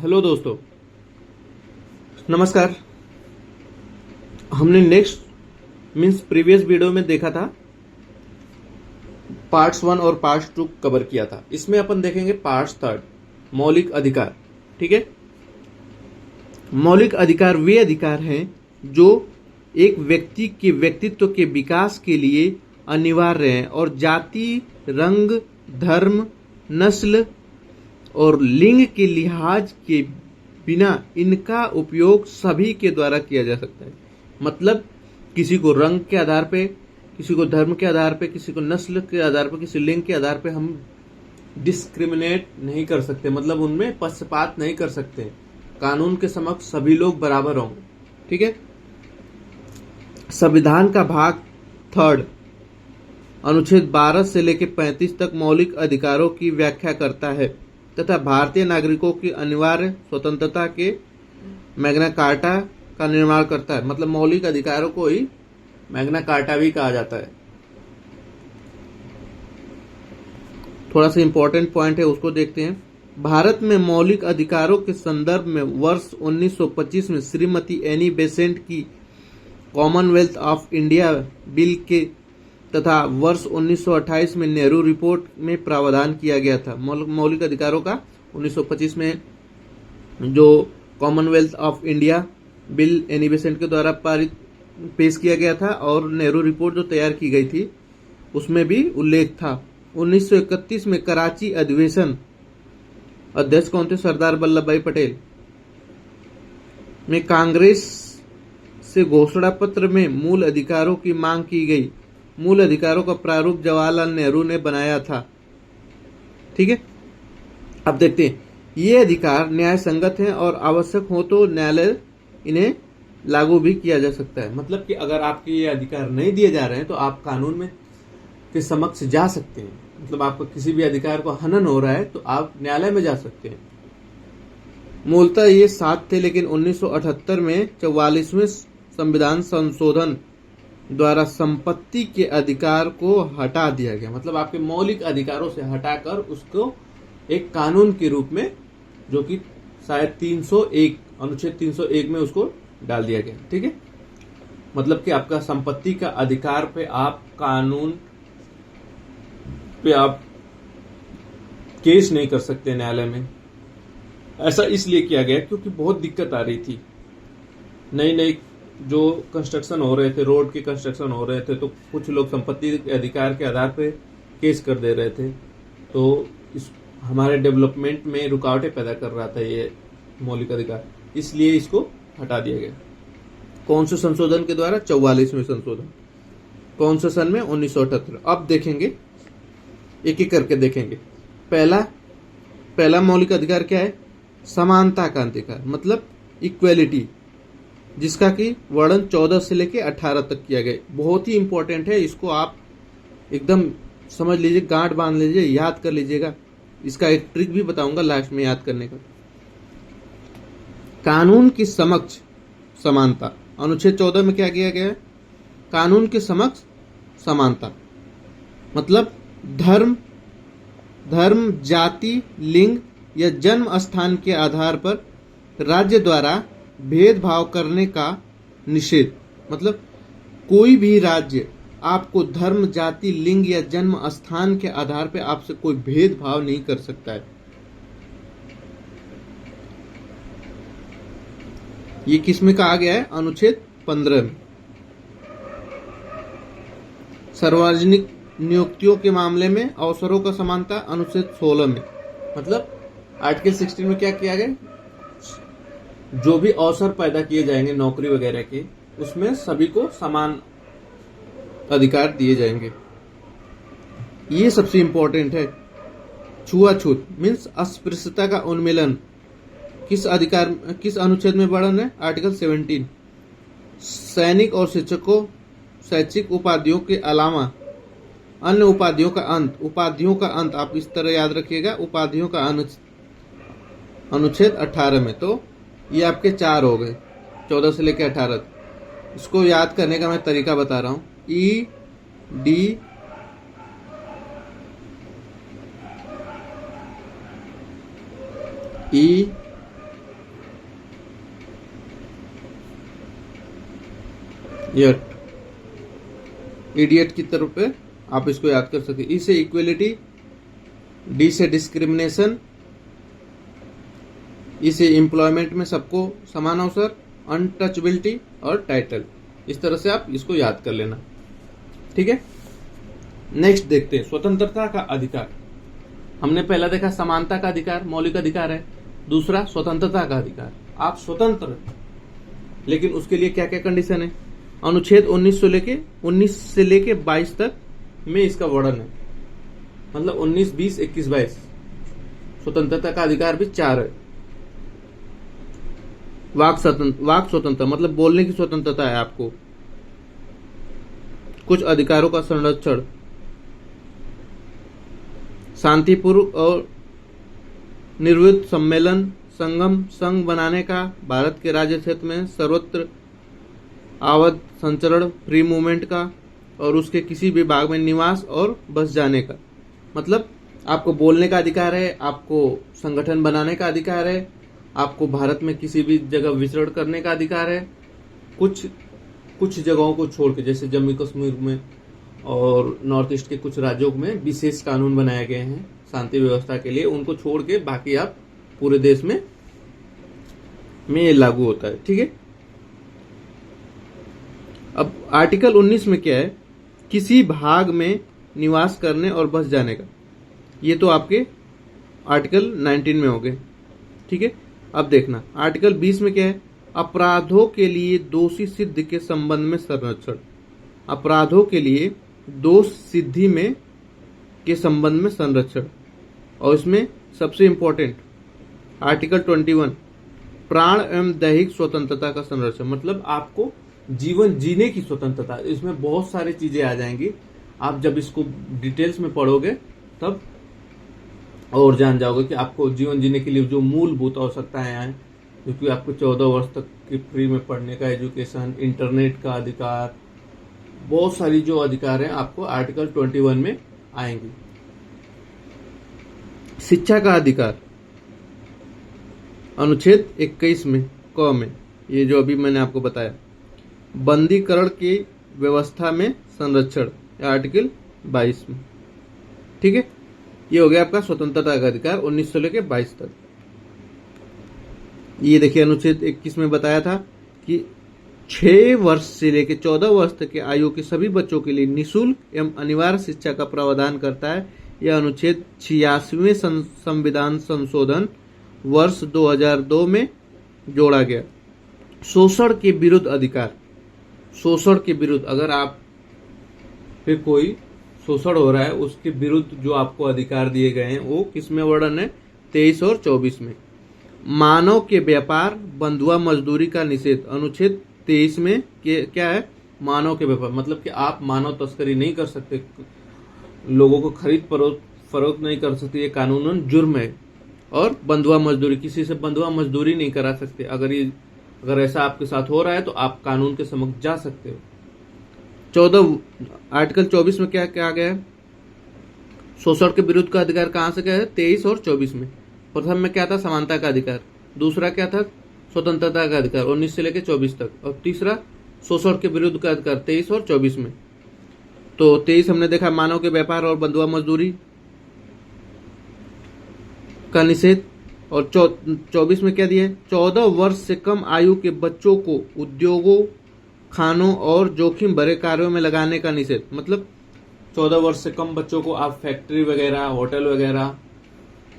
Hello दोस्तों, नमस्कार। हमने नेक्स्ट मीन्स प्रीवियस वीडियो में देखा था, पार्ट्स 1 और पार्ट्स 2 कवर किया था। इसमें अपन देखेंगे पार्ट्स 3, मौलिक अधिकार। ठीक है। मौलिक अधिकार वे अधिकार हैं जो एक व्यक्ति के व्यक्तित्व के विकास के लिए अनिवार्य हैं और जाति, रंग, धर्म, नस्ल और लिंग के लिहाज के बिना इनका उपयोग सभी के द्वारा किया जा सकता है। मतलब किसी को रंग के आधार पे, किसी को धर्म के आधार पे, किसी को नस्ल के आधार पे, किसी लिंग के आधार पे हम डिस्क्रिमिनेट नहीं कर सकते, मतलब उनमें पक्षपात नहीं कर सकते। कानून के समक्ष सभी लोग बराबर होंगे। ठीक है। संविधान का भाग 3 अनुच्छेद 12 से लेकर 35 तक मौलिक अधिकारों की व्याख्या करता है तथा भारतीय नागरिकों की अनिवार्य स्वतंत्रता के मैग्ना कार्टा का निर्माण करता है। मतलब मौलिक अधिकारों को ही मैग्ना कार्टा भी कहा जाता है। थोड़ा सा इंपॉर्टेंट पॉइंट है, उसको देखते हैं। भारत में मौलिक अधिकारों के संदर्भ में वर्ष 1925 में श्रीमती एनी बेसेंट की कॉमनवेल्थ ऑफ इंडिया बिल के तथा वर्ष 1928 में नेहरू रिपोर्ट में प्रावधान किया गया था। मौलिक अधिकारों का 1925 में जो Commonwealth of India bill Annie Besant के द्वारा पारित पेश किया गया था और नेहरू रिपोर्ट जो तैयार की गई थी उसमें भी उल्लेख था। 1931 में कराची अधिवेशन, अध्यक्ष कौन थे? सरदार वल्लभ भाई पटेल, में कांग्रेस से घोषणा पत्र में मूल अधिकारों की मांग की गई। मूल अधिकारों का प्रारूप जवाहरलाल नेहरू ने बनाया था। ठीक है। अब देखते हैं, ये अधिकार न्याय संगत हैं और आवश्यक हो तो न्यायालय इन्हें लागू भी किया जा सकता है। मतलब कि अगर आपके ये अधिकार नहीं दिए जा रहे हैं तो आप कानून में के समक्ष जा सकते हैं। मतलब आपका किसी भी अधिकार को हनन हो रहा है तो आप न्यायालय में जा सकते हैं। मूलतः ये 7 थे, लेकिन 1978 में 44वें संविधान संशोधन द्वारा संपत्ति के अधिकार को हटा दिया गया। मतलब आपके मौलिक अधिकारों से हटाकर उसको एक कानून के रूप में, जो कि शायद 301 अनुच्छेद 301 में उसको डाल दिया गया। ठीक है। मतलब कि आपका संपत्ति का अधिकार पे आप कानून पे आप केस नहीं कर सकते न्यायालय में। ऐसा इसलिए किया गया क्योंकि बहुत दिक्कत आ रही थी। नई नई जो कंस्ट्रक्शन हो रहे थे, रोड के कंस्ट्रक्शन हो रहे थे, तो कुछ लोग संपत्ति के अधिकार के आधार पे केस कर दे रहे थे। तो इस हमारे डेवलपमेंट में रुकावटें पैदा कर रहा था ये मौलिक अधिकार, इसलिए इसको हटा दिया गया। कौन से संशोधन के द्वारा? 44वें संशोधन। कौन से सन में? 1978। अब देखेंगे, एक एक करके देखेंगे। पहला मौलिक अधिकार क्या है? समानता का अधिकार, मतलब इक्वेलिटी, जिसका कि वर्णन 14 से लेके 18 तक किया गया। बहुत ही इंपॉर्टेंट है, इसको आप एकदम समझ लीजिए, गांठ बांध लीजिए, याद कर लीजिएगा। इसका एक ट्रिक भी बताऊंगा लास्ट में याद करने का। कानून के समक्ष समानता, अनुच्छेद 14 में क्या किया गया है? कानून के समक्ष समानता मतलब धर्म, जाति, लिंग या जन्म स्थान के आधार पर राज्य द्वारा भेदभाव करने का निषेध। मतलब कोई भी राज्य आपको धर्म, जाति, लिंग या जन्म स्थान के आधार पर आपसे कोई भेदभाव नहीं कर सकता है। ये किस में कहा गया है? अनुच्छेद 15 में। सार्वजनिक नियुक्तियों के मामले में अवसरों का समानता, अनुच्छेद 16 में। मतलब आर्टिकल 16 में क्या किया गया? जो भी अवसर पैदा किए जाएंगे नौकरी वगैरह के, उसमें सभी को समान अधिकार दिए जाएंगे। ये सबसे इंपॉर्टेंट है। छुआछूत मीन्स अस्पृश्यता का उन्मूलन किस अनुच्छेद में वर्णन है? आर्टिकल 17। सैनिक और शिक्षकों शैक्षिक उपाधियों के अलावा अन्य उपाधियों का अंत आप इस तरह याद रखिएगा। उपाधियों का अनुच्छेद 18 में। तो ये आपके 4 हो गए, 14 से लेकर 18। इसको याद करने का मैं तरीका बता रहा हूं। E D E yet, idiot की तरफ पे आप इसको याद कर सकते। ई से इक्वलिटी, डी से डिस्क्रिमिनेशन, ई से एम्प्लॉयमेंट में सबको समान अवसर, अनटचबिलिटी और टाइटल। इस तरह से आप इसको याद कर लेना, ठीक है। नेक्स्ट देखते हैं स्वतंत्रता का अधिकार। हमने पहला देखा समानता का अधिकार, मौलिक अधिकार है। दूसरा स्वतंत्रता का अधिकार, आप स्वतंत्र, लेकिन उसके लिए क्या क्या कंडीशन है। अनुच्छेद 19 से लेके 22 तक में इसका वर्णन है। मतलब 19, 20, 21, 22 स्वतंत्रता का अधिकार भी 4 है। वाक स्वतंत्रता मतलब बोलने की स्वतंत्रता है आपको। कुछ अधिकारों का संरक्षण, शांतिपूर्व और निर्विवाद सम्मेलन, संगम, संघ बनाने का, भारत के राज्य क्षेत्र में सर्वत्र अवैध संचरण, फ्री मूवमेंट का, और उसके किसी भी भाग में निवास और बस जाने का। मतलब आपको बोलने का अधिकार है, आपको संगठन बनाने का अधिकार है, आपको भारत में किसी भी जगह विचरण करने का अधिकार है। कुछ जगहों को छोड़ के, जैसे जम्मू कश्मीर में और नॉर्थ ईस्ट के कुछ राज्यों में विशेष कानून बनाए गए हैं शांति व्यवस्था के लिए, उनको छोड़ के बाकी आप पूरे देश में ये लागू होता है, ठीक है। अब आर्टिकल 19 में क्या है, किसी भाग में निवास करने और बस जाने का। ये तो आपके आर्टिकल 19 में हो गए, ठीक है। अब देखना आर्टिकल 20 में क्या है, अपराधों के लिए दोषी सिद्धि के संबंध में संरक्षण। अपराधों के लिए दोष सिद्धि में के संबंध में संरक्षण। और इसमें सबसे इंपॉर्टेंट आर्टिकल 21, प्राण एवं दैहिक स्वतंत्रता का संरक्षण। मतलब आपको जीवन जीने की स्वतंत्रता। इसमें बहुत सारी चीजें आ जाएंगी, आप जब इसको डिटेल्स में पढ़ोगे तब और जान जाओगे कि आपको जीवन जीने के लिए जो मूलभूत आवश्यकताएं हैं, क्योंकि आपको 14 वर्ष तक की फ्री में पढ़ने का एजुकेशन, इंटरनेट का अधिकार, बहुत सारी जो अधिकार हैं आपको आर्टिकल 21 में आएंगी। शिक्षा का अधिकार अनुच्छेद 21 में क में, ये जो अभी मैंने आपको बताया। बंदीकरण की व्यवस्था में संरक्षण आर्टिकल 22 में, ठीक है। ये हो गया आपका स्वतंत्रता का अधिकार 19 से लेकर 22 तक। ये देखिए अनुच्छेद 21 में बताया था कि 6 वर्ष से लेकर 14 वर्ष तक के आयु के सभी बच्चों के लिए निःशुल्क एवं अनिवार्य शिक्षा का प्रावधान करता है। यह अनुच्छेद 86वें संविधान संशोधन वर्ष 2002 में जोड़ा गया। शोषण के विरुद्ध अधिकार, शोषण के विरुद्ध अगर आप पे कोई शोषण हो रहा है, उसके विरुद्ध जो आपको अधिकार दिए गए हैं वो किसमें वर्णन है, 23 और 24 में। मानव के व्यापार, बंधुआ मजदूरी का निषेध अनुच्छेद 23 में क्या है, मानव के व्यापार मतलब कि आप मानव तस्करी नहीं कर सकते, लोगों को खरीद फरोख्त नहीं कर सकते, ये कानूनन जुर्म है। और बंधुआ मजदूरी, किसी से बंधुआ मजदूरी नहीं करा सकते। अगर ऐसा आपके साथ हो रहा है तो आप कानून के समक्ष जा सकते हो। आर्टिकल 24 में क्या क्या आ गया है, शोषण के विरुद्ध का अधिकार कहां से क्या है, 23 और 24 में। प्रथम में क्या था, समानता का अधिकार। दूसरा क्या था, स्वतंत्रता का अधिकार 19 से लेकर 24 तक। और तीसरा शोषण के विरुद्ध का अधिकार 23 और 24 में। तो 23 हमने देखा मानव के व्यापार और बंधुआ मजदूरी का निषेध। और 24 में क्या दिया है, 14 वर्ष से कम आयु के बच्चों को उद्योगों, खानों और जोखिम भरे कार्यों में लगाने का निषेध। मतलब 14 वर्ष से कम बच्चों को आप फैक्ट्री वगैरह, होटल वगैरह,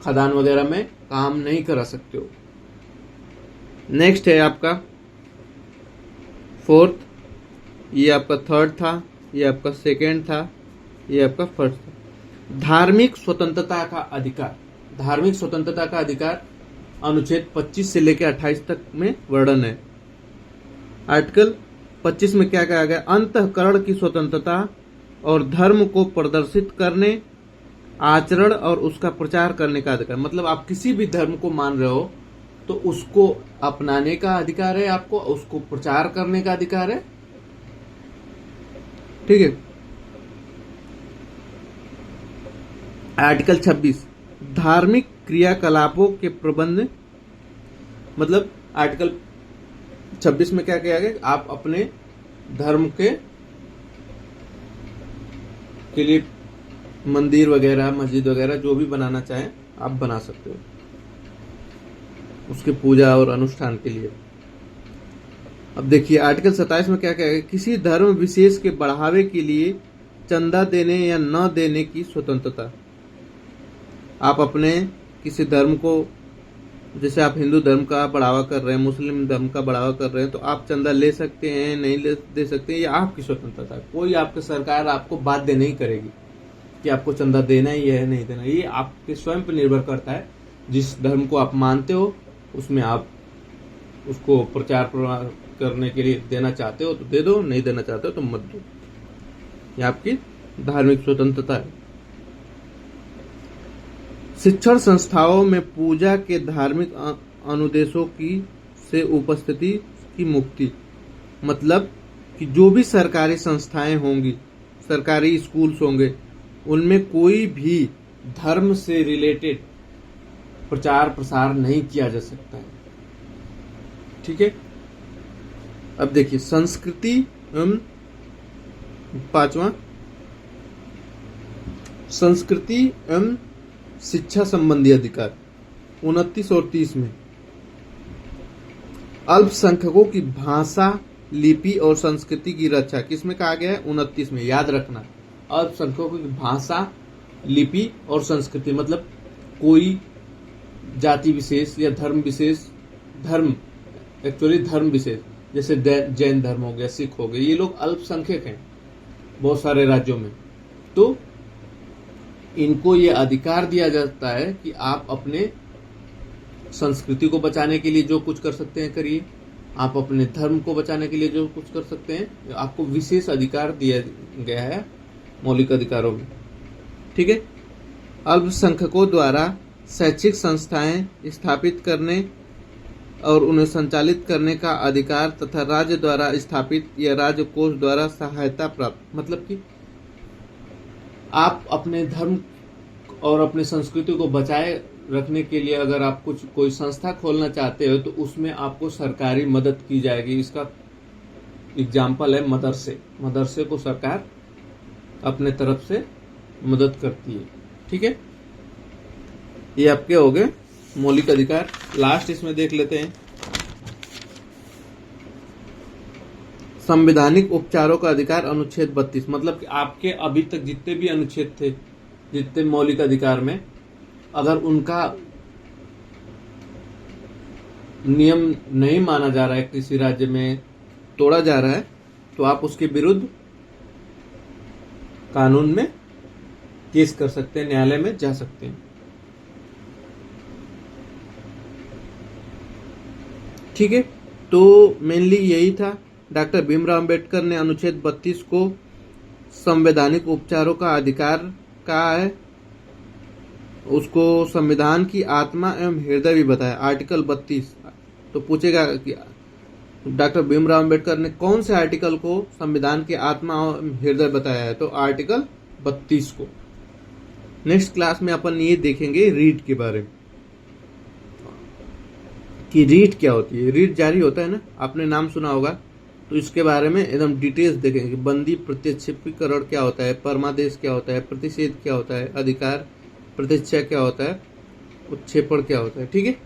खदान वगैरह में काम नहीं करा सकते हो। नेक्स्ट है आपका 4th, ये आपका 3rd था, ये आपका 2nd था, ये आपका 1st था। धार्मिक स्वतंत्रता का अधिकार। धार्मिक स्वतंत्रता का अधिकार अनुच्छेद 25 से लेकर 28 तक में वर्णन है। आर्टिकल 25 में क्या कहा गया, अंतःकरण की स्वतंत्रता और धर्म को प्रदर्शित करने, आचरण और उसका प्रचार करने का अधिकार। मतलब आप किसी भी धर्म को मान रहे हो तो उसको अपनाने का अधिकार है, आपको उसको प्रचार करने का अधिकार है, ठीक है। आर्टिकल 26 धार्मिक क्रियाकलापों के प्रबंध। मतलब आर्टिकल 26 में क्या किया गया, आप अपने धर्म के लिए मंदिर वगैरह, मस्जिद वगैरह जो भी बनाना चाहें आप बना सकते हो, उसके पूजा और अनुष्ठान के लिए। अब देखिए आर्टिकल 27 में क्या कहेगा, किसी धर्म विशेष के बढ़ावे के लिए चंदा देने या न देने की स्वतंत्रता। आप अपने किसी धर्म को, जैसे आप हिंदू धर्म का बढ़ावा कर रहे हैं, मुस्लिम धर्म का बढ़ावा कर रहे हैं, तो आप चंदा ले सकते हैं, नहीं दे सकते हैं, ये आपकी स्वतंत्रता है। कोई आपकी सरकार आपको बाध्य नहीं करेगी कि आपको चंदा देना ही है नहीं देना। ये आपके स्वयं पर निर्भर करता है। जिस धर्म को आप मानते हो उसमें आप उसको प्रचार प्रसार करने के लिए देना चाहते हो तो दे दो, नहीं देना चाहते हो तो मत दो। ये आपकी धार्मिक स्वतंत्रता है। शिक्षण संस्थाओं में पूजा के धार्मिक अनुदेशों की से उपस्थिति की मुक्ति। मतलब कि जो भी सरकारी संस्थाएं होंगी, सरकारी स्कूल्स होंगे, उनमें कोई भी धर्म से रिलेटेड प्रचार प्रसार नहीं किया जा सकता है। ठीक है। अब देखिए संस्कृति एवं 5वां, संस्कृति एवं शिक्षा संबंधी अधिकार 29 और 30 में अल्पसंख्यकों की भाषा, लिपि और संस्कृति की रक्षा किसमें कहा गया है? 29 में। याद रखना, अल्पसंख्यकों की भाषा, लिपि और संस्कृति मतलब कोई जाति विशेष या धर्म विशेष, धर्म विशेष, जैसे जैन धर्म हो गया, सिख हो गए, ये लोग अल्पसंख्यक हैं बहुत सारे राज्यों में। तो इनको ये अधिकार दिया जाता है कि आप अपने संस्कृति को बचाने के लिए जो कुछ कर सकते हैं करिए, आप अपने धर्म को बचाने के लिए जो कुछ कर सकते हैं, आपको विशेष अधिकार दिया गया है मौलिक अधिकारों में। ठीक है। अल्पसंख्यकों द्वारा शैक्षिक संस्थाएं स्थापित करने और उन्हें संचालित करने का अधिकार तथा राज्य द्वारा स्थापित या राज्य कोष द्वारा सहायता प्राप्त। मतलब कि आप अपने धर्म और अपने संस्कृति को बचाए रखने के लिए अगर आप कोई संस्था खोलना चाहते हो तो उसमें आपको सरकारी मदद की जाएगी। इसका एग्जाम्पल है मदरसे। मदरसे को सरकार अपने तरफ से मदद करती है। ठीक है। ये आपके हो गए मौलिक अधिकार। लास्ट इसमें देख लेते हैं संवैधानिक उपचारों का अधिकार, अनुच्छेद 32। मतलब कि आपके अभी तक जितने भी अनुच्छेद थे, जितने मौलिक अधिकार में, अगर उनका नियम नहीं माना जा रहा है, किसी राज्य में तोड़ा जा रहा है, तो आप उसके विरुद्ध कानून में केस कर सकते हैं, न्यायालय में जा सकते हैं। ठीक है। तो मेनली यही था। डॉक्टर भीमराव अंबेडकर ने अनुच्छेद 32 को संवैधानिक उपचारों का अधिकार कहा है, उसको संविधान की आत्मा एवं हृदय भी बताया, आर्टिकल 32। तो पूछेगा कि डॉक्टर भीमराव अंबेडकर ने कौन से आर्टिकल को संविधान की आत्मा और हृदय बताया है? तो आर्टिकल 32 को। नेक्स्ट क्लास में अपन ये देखेंगे रीट के बारे में कि रीट क्या होती है। रीट जारी होता है ना, आपने नाम सुना होगा, तो इसके बारे में एकदम डिटेल्स देखेंगे कि बंदी प्रत्यक्षीकरण क्या होता है, परमादेश क्या होता है, प्रतिषेध क्या होता है, अधिकार प्रतिष्ठा क्या होता है, उत्क्षेपण क्या होता है। ठीक है।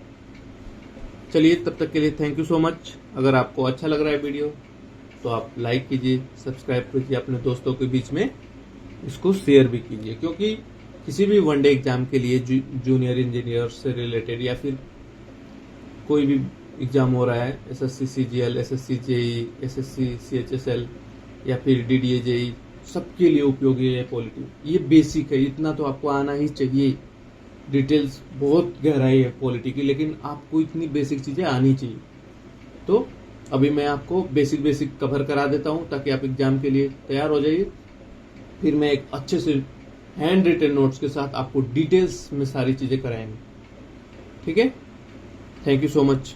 चलिए तब तक के लिए थैंक यू सो मच। अगर आपको अच्छा लग रहा है वीडियो तो आप लाइक कीजिए, सब्सक्राइब कीजिए, अपने दोस्तों के बीच में इसको शेयर भी कीजिए, क्योंकि किसी भी वनडे एग्जाम के लिए जूनियर इंजीनियर से रिलेटेड या फिर कोई भी एग्जाम हो रहा है, SSC CGL, SSC JE, SSC CHSL या फिर डीडीए जेई, सबके लिए उपयोगी है पॉलिटी। ये बेसिक है, इतना तो आपको आना ही चाहिए। डिटेल्स बहुत गहराई है पॉलिटी की, लेकिन आपको इतनी बेसिक चीजें आनी चाहिए। तो अभी मैं आपको बेसिक कवर करा देता हूँ ताकि आप एग्जाम के लिए तैयार हो जाइए। फिर मैं एक अच्छे से हैंड रिटन नोट्स के साथ आपको डिटेल्स में सारी चीजें कराएंगे। ठीक है। Thank you so much.